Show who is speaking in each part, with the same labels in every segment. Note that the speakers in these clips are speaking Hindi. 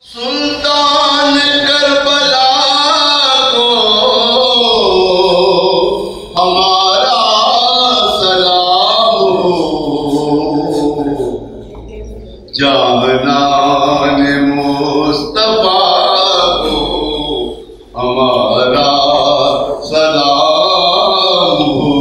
Speaker 1: सुल्तान करबला को हमारा सलाम हो, जामनान मुस्तफा को हमारा सलाम हो।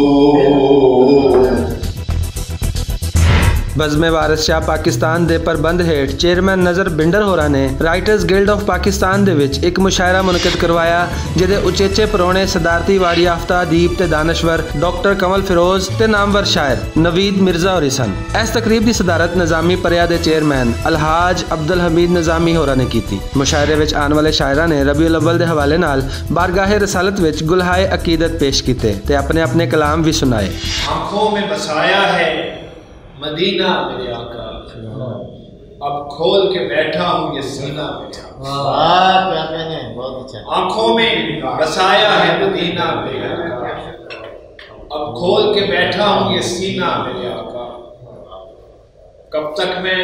Speaker 2: बज़्म वारिस शाह पाकिस्तान दे प्रबंध हेठ चेयरमैन नज़र बिंडर होरा ने राइटर्स गिल्ड ऑफ पाकिस्तान दे विच एक मुशायरा मुनक़िद करवाया जिहदे उचेचे परौने सदारती वाड़ी याफ्ता अदीब ते दानश्वर डॉक्टर कमल फिरोज ते नामवर शायर नवीद मिर्जा होरी सन। इस तकरीब की सदारत निज़ामी परिया दे चेयरमैन अलहाज अब्दुल हमीद निज़ामी होरा ने की। मुशायरे विच आने वाले शायरा ने रबीउल अव्वल दे हवाले नाल बारगाहे रसालत विच गुलहाए अकीदत पेश कीते ते अपने अपने कलाम भी सुनाए।
Speaker 3: आंखों में बसाया है मदीना मेरे आका, अब खोल के बैठा हूँ ये सीना मेरे आका।
Speaker 4: बहुत अच्छा।
Speaker 3: आंखों में बसाया है मदीना मेरे आका, अब खोल के बैठा हूँ ये सीना मेरे आका। कब तक मैं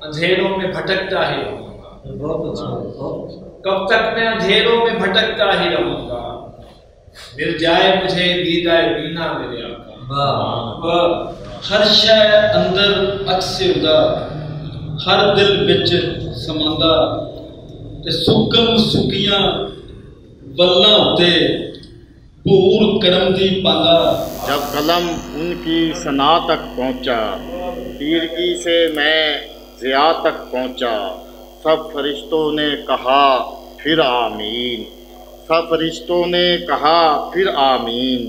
Speaker 3: अंधेरों में भटकता ही रहूँगा, कब तक मैं अंधेरों में भटकता ही रहूँगा, मिल जाए मुझे दीदार बीना मेरे आका।
Speaker 5: हर शय अंदर अक्से उदा, हर दिल बिच समांदा, ते सुकम सुकियां बल्लां उत्ते भूर करम दी पांदा।
Speaker 4: जब कलम उनकी सना तक पहुँचा, तीरगी से मैं ज़िया तक पहुँचा, सब फरिश्तों ने कहा फिर आमीन, सब फरिश्तों ने कहा फिर आमीन।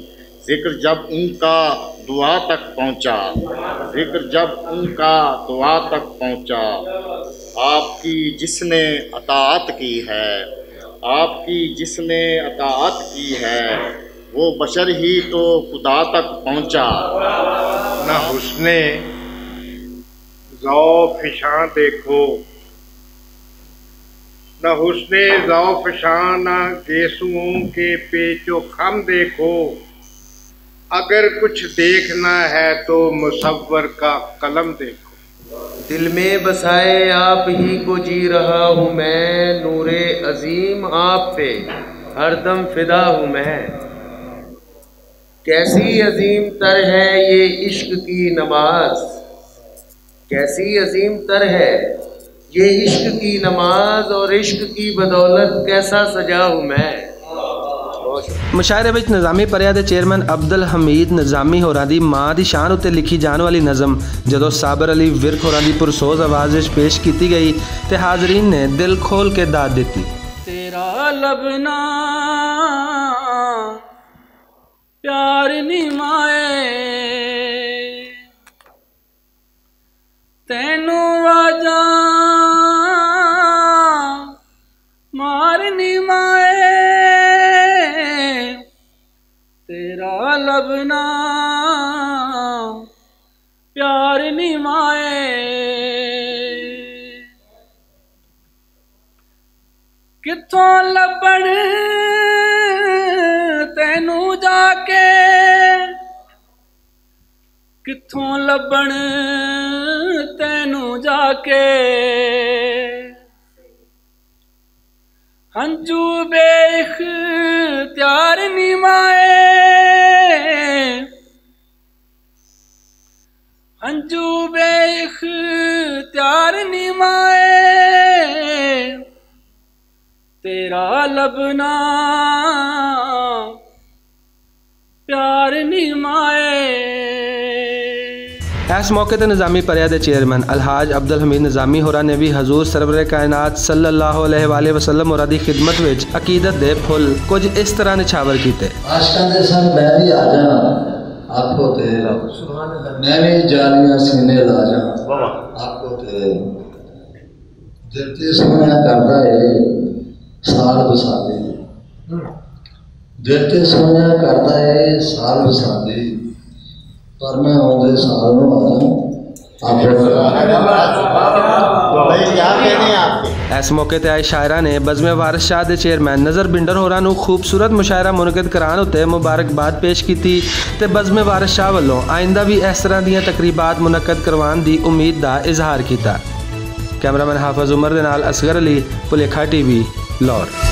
Speaker 4: जिक्र जब उनका दुआ तक पहुँचा, जिक्र जब उनका दुआ तक पहुँचा, आपकी जिसने अताअत की है, आपकी जिसने अताअत की है, वो बशर ही तो खुदा तक पहुँचा।
Speaker 6: न हुस्ने ज़ौफ़िशां देखो, न हुस्ने ज़ौफ़िशां न गेसुओं के पेचो खम देखो, अगर कुछ देखना है तो मुसव्वर का कलम देखो।
Speaker 7: दिल में बसाए आप ही को जी रहा हूँ मैं, नूरे अजीम आप पे हरदम फिदा हूँ मैं। कैसी अजीम तर है ये इश्क की नमाज, कैसी अजीम तर है ये इश्क की नमाज, और इश्क की बदौलत कैसा सजा हूँ मैं।
Speaker 2: मुशायरे विच निज़ामी परिया दे चेयरमैन अब्दुल हमीद निज़ामी होरां दी मां दी शान उत्ते लिखी जाने वाली नज़म जदों साबर अली विर्क होरां दी पुरसोज आवाज़ विच पेश की गई ते हाज़रीन ने दिल खोल के दाद दी।
Speaker 5: तेरा लबना प्यार निमाए, तैनू वाजा मार निमाए, तेरा लबना प्यार निमाए। किथों लबण तैनू जाके, किथों लबण तैनू जाके, हंजू बेइख्तियार निमाए, हंजू बेइख्तियार निमाए, तेरा लबना प्यार निमाए।
Speaker 2: इस मौके पर निज़ामी परिया दे चेयरमैन अलहाज अब्दुल हमीद निज़ामी होरा ने भी हजूर सरवर कायनात सल्लल्लाहु अलैहि वसल्लम होरा दी खिदमत विच अकीदत दे फुल कुछ इस तरह निछावर कीते।
Speaker 8: आशकां दे सन मैं भी आ जा, आखो ते मैं भी जानिया सीने ला जा, आखो ते दिल ते सोहणा करदा है साल बसादे, दिल ते सोहणा करदा है साल बसादे, पर मैं आउंदे साल नूं
Speaker 2: इस मौके पर आए शायरा ने बज़्म वारिस शाह दे चेयरमैन नज़र बिंडर होरां नूं खूबसूरत मुशायरा मुनक़िद कराने उत्ते मुबारकबाद पेश की ते बज़्म वारिस शाह वालों आइंदा भी इस तरह दीयां तकरीबात मुनक़िद करवाने की उम्मीद का इजहार किया। कैमरामैन हाफिज उमर दे नाल असगर अली भुलेखा TV लाहौर।